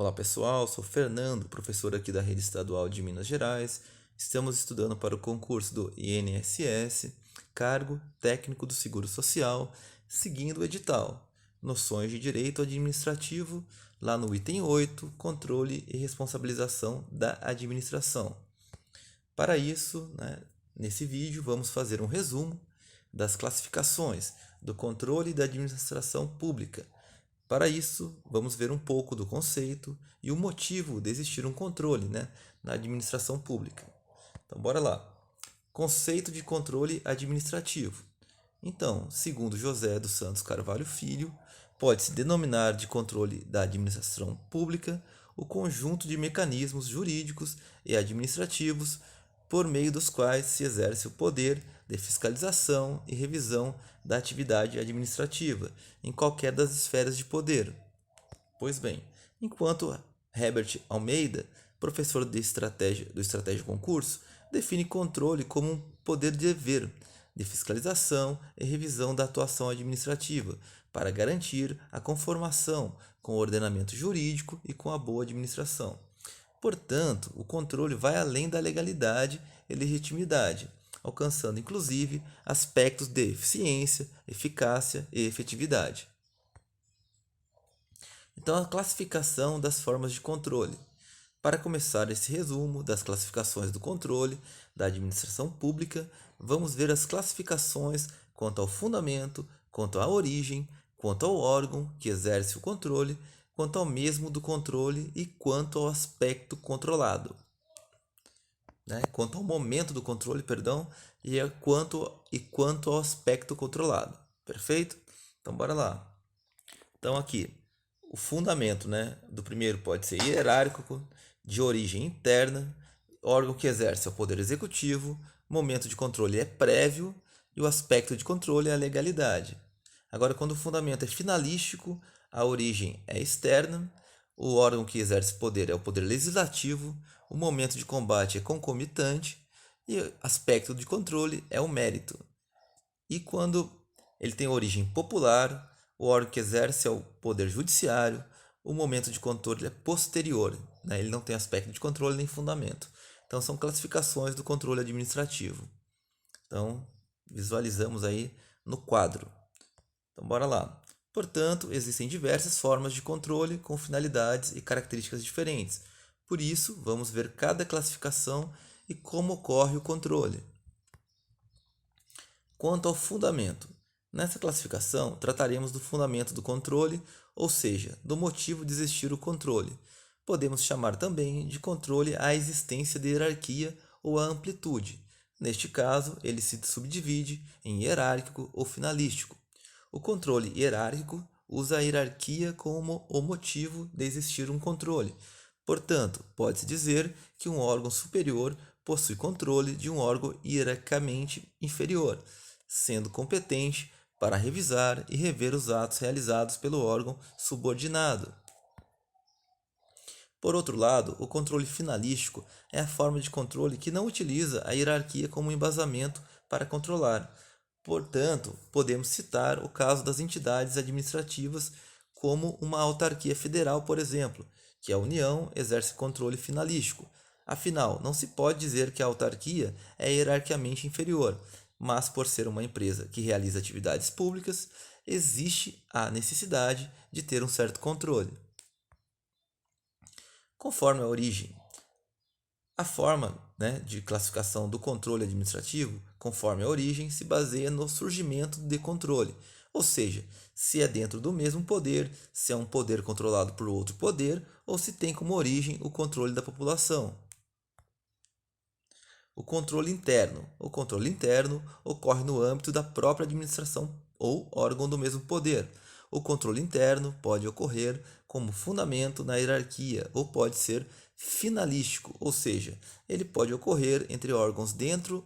Olá pessoal, sou Fernando, professor aqui da Rede Estadual de Minas Gerais. Estamos estudando para o concurso do INSS, cargo técnico do Seguro Social, seguindo o edital. Noções de direito administrativo, lá no item 8, controle e responsabilização da administração. Para isso, nesse vídeo, vamos fazer um resumo das classificações do controle da administração pública. Para isso, vamos ver um pouco do conceito e o motivo de existir um controle, na administração pública. Então, bora lá. Conceito de controle administrativo. Então, segundo José dos Santos Carvalho Filho, pode-se denominar de controle da administração pública o conjunto de mecanismos jurídicos e administrativos por meio dos quais se exerce o poder de fiscalização e revisão da atividade administrativa em qualquer das esferas de poder. Pois bem, enquanto Herbert Almeida, professor do Estratégia Concurso, define controle como um poder de dever de fiscalização e revisão da atuação administrativa para garantir a conformação com o ordenamento jurídico e com a boa administração. Portanto, o controle vai além da legalidade e legitimidade, alcançando inclusive aspectos de eficiência, eficácia e efetividade. Então, a classificação das formas de controle. Para começar esse resumo das classificações do controle da administração pública, vamos ver as classificações quanto ao fundamento, quanto à origem, quanto ao órgão que exerce o controle, quanto ao mesmo do controle e quanto ao aspecto controlado. Quanto ao momento do controle, e quanto ao aspecto controlado. Perfeito? Então, bora lá. Então, aqui, o fundamento do primeiro pode ser hierárquico, de origem interna, órgão que exerce o poder executivo, momento de controle é prévio e o aspecto de controle é a legalidade. Agora, quando o fundamento é finalístico, a origem é externa, o órgão que exerce poder é o poder legislativo, o momento de combate é concomitante e o aspecto de controle é o mérito. E quando ele tem origem popular, o órgão que exerce é o poder judiciário, o momento de controle é posterior, ele não tem aspecto de controle nem fundamento. Então, são classificações do controle administrativo. Então, visualizamos aí no quadro. Então, bora lá. Portanto, existem diversas formas de controle com finalidades e características diferentes. Por isso, vamos ver cada classificação e como ocorre o controle. Quanto ao fundamento, nessa classificação trataremos do fundamento do controle, ou seja, do motivo de existir o controle. Podemos chamar também de controle a existência de hierarquia ou a amplitude. Neste caso, ele se subdivide em hierárquico ou finalístico. O controle hierárquico usa a hierarquia como o motivo de existir um controle. Portanto, pode-se dizer que um órgão superior possui controle de um órgão hierarquicamente inferior, sendo competente para revisar e rever os atos realizados pelo órgão subordinado. Por outro lado, o controle finalístico é a forma de controle que não utiliza a hierarquia como embasamento para controlar. Portanto, podemos citar o caso das entidades administrativas como uma autarquia federal, por exemplo, que a União exerce controle finalístico. Afinal, não se pode dizer que a autarquia é hierarquicamente inferior, mas por ser uma empresa que realiza atividades públicas, existe a necessidade de ter um certo controle. Conforme a origem, a forma de classificação do controle administrativo, conforme a origem, se baseia no surgimento de controle, ou seja, se é dentro do mesmo poder, se é um poder controlado por outro poder, ou se tem como origem o controle da população. O controle interno. O controle interno ocorre no âmbito da própria administração ou órgão do mesmo poder. O controle interno pode ocorrer como fundamento na hierarquia ou pode ser finalístico, ou seja, ele pode ocorrer entre órgãos dentro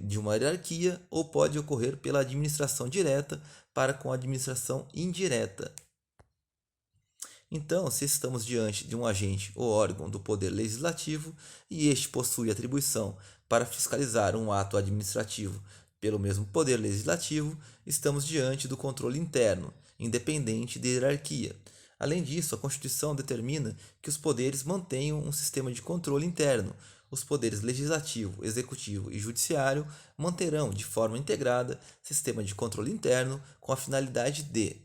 de uma hierarquia ou pode ocorrer pela administração direta para com a administração indireta. Então, se estamos diante de um agente ou órgão do poder legislativo e este possui atribuição para fiscalizar um ato administrativo pelo mesmo poder legislativo, estamos diante do controle interno, independente de hierarquia. Além disso, a Constituição determina que os poderes mantenham um sistema de controle interno. Os poderes legislativo, executivo e judiciário manterão, de forma integrada, sistema de controle interno com a finalidade de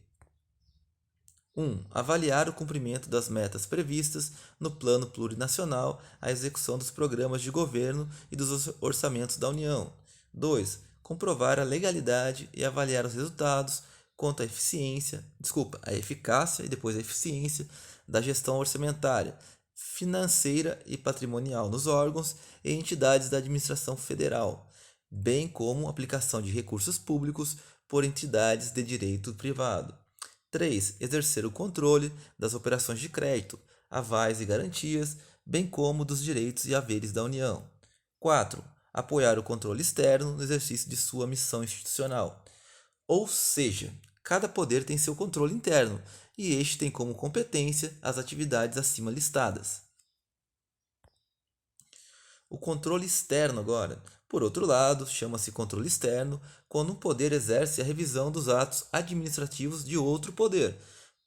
1. Avaliar o cumprimento das metas previstas no Plano Plurinacional, a execução dos programas de governo e dos orçamentos da União. 2. Comprovar a legalidade e avaliar os resultados quanto à a eficácia e depois a eficiência da gestão orçamentária, financeira e patrimonial nos órgãos e entidades da administração federal, bem como aplicação de recursos públicos por entidades de direito privado. 3. Exercer o controle das operações de crédito, avais e garantias, bem como dos direitos e haveres da União. 4. Apoiar o controle externo no exercício de sua missão institucional. Ou seja, cada poder tem seu controle interno, e este tem como competência as atividades acima listadas. O controle externo agora. Por outro lado, chama-se controle externo quando um poder exerce a revisão dos atos administrativos de outro poder.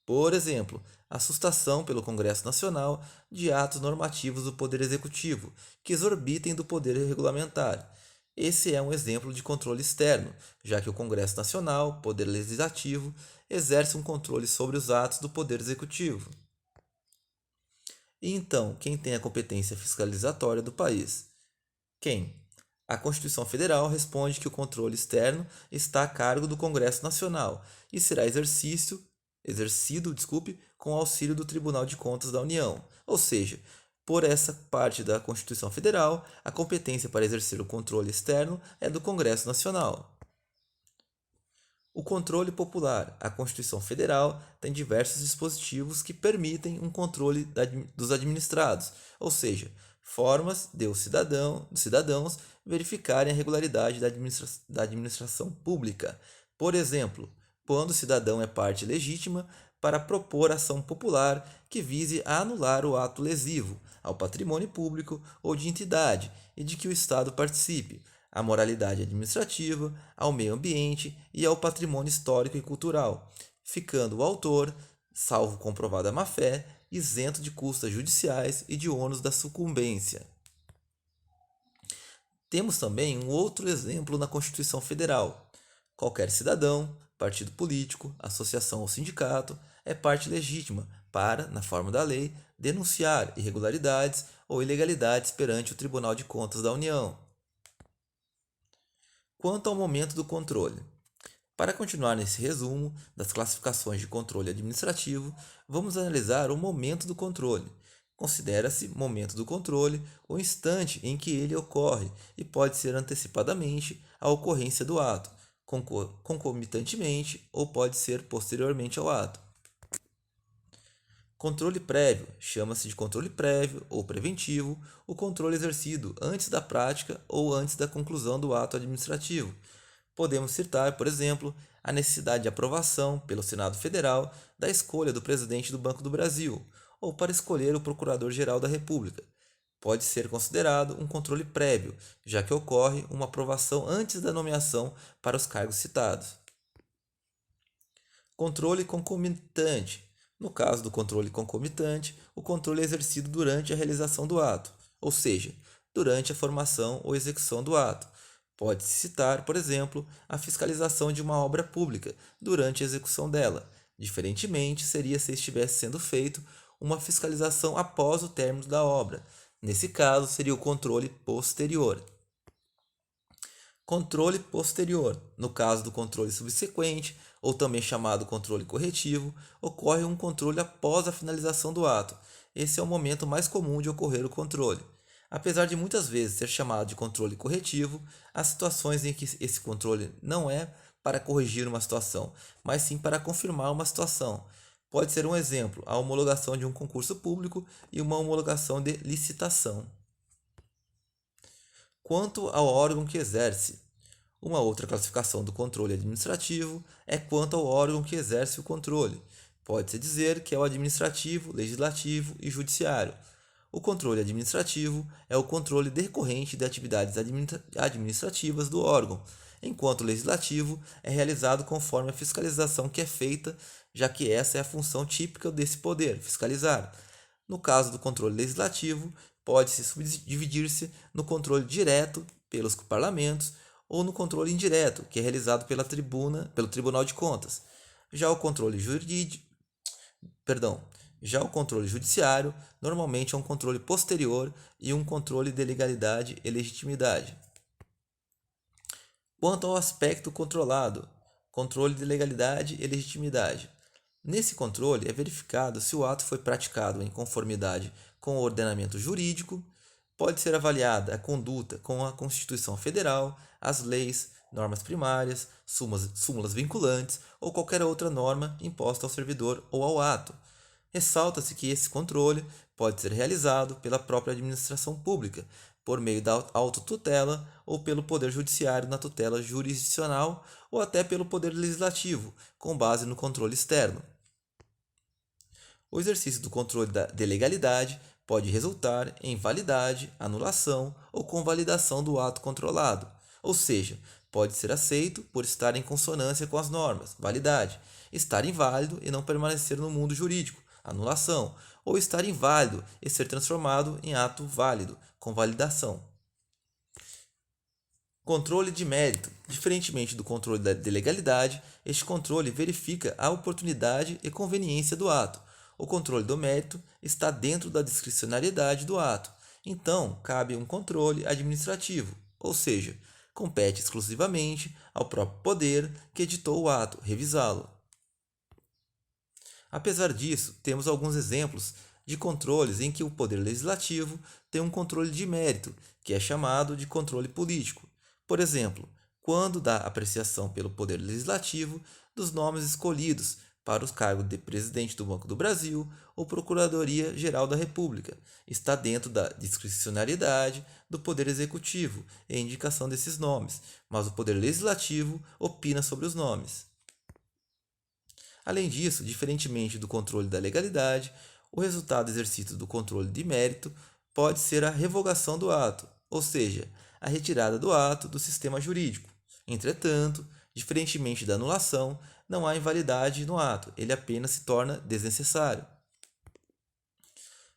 Por exemplo, a sustação pelo Congresso Nacional de atos normativos do Poder Executivo, que exorbitem do poder regulamentar. Esse é um exemplo de controle externo, já que o Congresso Nacional, Poder Legislativo, exerce um controle sobre os atos do Poder Executivo. E então, quem tem a competência fiscalizatória do país? Quem? A Constituição Federal responde que o controle externo está a cargo do Congresso Nacional e será exercido, com o auxílio do Tribunal de Contas da União. Ou seja, por essa parte da Constituição Federal, a competência para exercer o controle externo é do Congresso Nacional. O controle popular. A Constituição Federal tem diversos dispositivos que permitem um controle dos administrados, ou seja, formas de os cidadãos verificarem a regularidade da administração pública. Por exemplo, quando o cidadão é parte legítima para propor ação popular que vise a anular o ato lesivo ao patrimônio público ou de entidade e de que o Estado participe, à moralidade administrativa, ao meio ambiente e ao patrimônio histórico e cultural, ficando o autor, salvo comprovada má-fé, isento de custas judiciais e de ônus da sucumbência. Temos também um outro exemplo na Constituição Federal. Qualquer cidadão, partido político, associação ou sindicato é parte legítima para, na forma da lei, denunciar irregularidades ou ilegalidades perante o Tribunal de Contas da União. Quanto ao momento do controle. Para continuar nesse resumo das classificações de controle administrativo, vamos analisar o momento do controle. Considera-se momento do controle o instante em que ele ocorre e pode ser antecipadamente a ocorrência do ato, concomitantemente ou pode ser posteriormente ao ato. Controle prévio. Chama-se de controle prévio ou preventivo o controle exercido antes da prática ou antes da conclusão do ato administrativo. Podemos citar, por exemplo, a necessidade de aprovação pelo Senado Federal da escolha do presidente do Banco do Brasil ou para escolher o Procurador-Geral da República. Pode ser considerado um controle prévio, já que ocorre uma aprovação antes da nomeação para os cargos citados. Controle concomitante. No caso do controle concomitante, o controle é exercido durante a realização do ato, ou seja, durante a formação ou execução do ato. Pode-se citar, por exemplo, a fiscalização de uma obra pública durante a execução dela. Diferentemente, seria se estivesse sendo feito uma fiscalização após o término da obra. Nesse caso, seria o controle posterior. Controle posterior. No caso do controle subsequente, ou também chamado controle corretivo, ocorre um controle após a finalização do ato. Esse é o momento mais comum de ocorrer o controle. Apesar de muitas vezes ser chamado de controle corretivo, há situações em que esse controle não é para corrigir uma situação, mas sim para confirmar uma situação. Pode ser um exemplo, a homologação de um concurso público e uma homologação de licitação. Quanto ao órgão que exerce. Uma outra classificação do controle administrativo é quanto ao órgão que exerce o controle. Pode-se dizer que é o administrativo, legislativo e judiciário. O controle administrativo é o controle decorrente de atividades administrativas do órgão, enquanto o legislativo é realizado conforme a fiscalização que é feita já que essa é a função típica desse poder, fiscalizar. No caso do controle legislativo, pode-se subdividir-se no controle direto pelos parlamentos ou no controle indireto, que é realizado pelo Tribunal de Contas. Já o controle já o controle judiciário normalmente é um controle posterior e um controle de legalidade e legitimidade. Quanto ao aspecto controlado, controle de legalidade e legitimidade. Nesse controle é verificado se o ato foi praticado em conformidade com o ordenamento jurídico, pode ser avaliada a conduta com a Constituição Federal, as leis, normas primárias, súmulas vinculantes ou qualquer outra norma imposta ao servidor ou ao ato. Ressalta-se que esse controle pode ser realizado pela própria administração pública, por meio da autotutela ou pelo Poder Judiciário na tutela jurisdicional ou até pelo Poder Legislativo, com base no controle externo. O exercício do controle de legalidade pode resultar em validade, anulação ou convalidação do ato controlado, ou seja, pode ser aceito por estar em consonância com as normas, validade, estar inválido e não permanecer no mundo jurídico, anulação, ou estar inválido e ser transformado em ato válido, convalidação. Controle de mérito. Diferentemente do controle de legalidade, este controle verifica a oportunidade e conveniência do ato. O controle do mérito está dentro da discricionariedade do ato, então cabe um controle administrativo, ou seja, compete exclusivamente ao próprio poder que editou o ato revisá-lo. Apesar disso, temos alguns exemplos de controles em que o poder legislativo tem um controle de mérito, que é chamado de controle político. Por exemplo, quando da apreciação pelo poder legislativo dos nomes escolhidos para os cargos de presidente do Banco do Brasil ou Procuradoria-Geral da República, está dentro da discricionariedade do Poder Executivo e a indicação desses nomes, mas o Poder Legislativo opina sobre os nomes. Além disso, diferentemente do controle da legalidade, o resultado exercício do controle de mérito pode ser a revogação do ato, ou seja, a retirada do ato do sistema jurídico. Entretanto, diferentemente da anulação, não há invalidade no ato, ele apenas se torna desnecessário.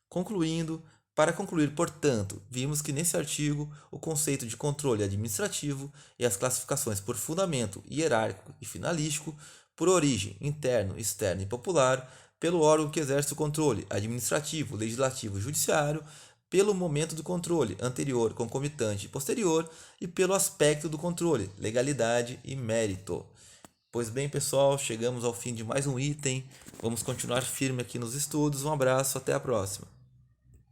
Concluindo, para concluir, portanto, vimos que nesse artigo o conceito de controle administrativo e as classificações por fundamento hierárquico e finalístico, por origem, interno, externo e popular, pelo órgão que exerce o controle administrativo, legislativo e judiciário, pelo momento do controle anterior, concomitante e posterior e pelo aspecto do controle, legalidade e mérito. Pois bem, pessoal, chegamos ao fim de mais um item. Vamos continuar firme aqui nos estudos. Um abraço, até a próxima.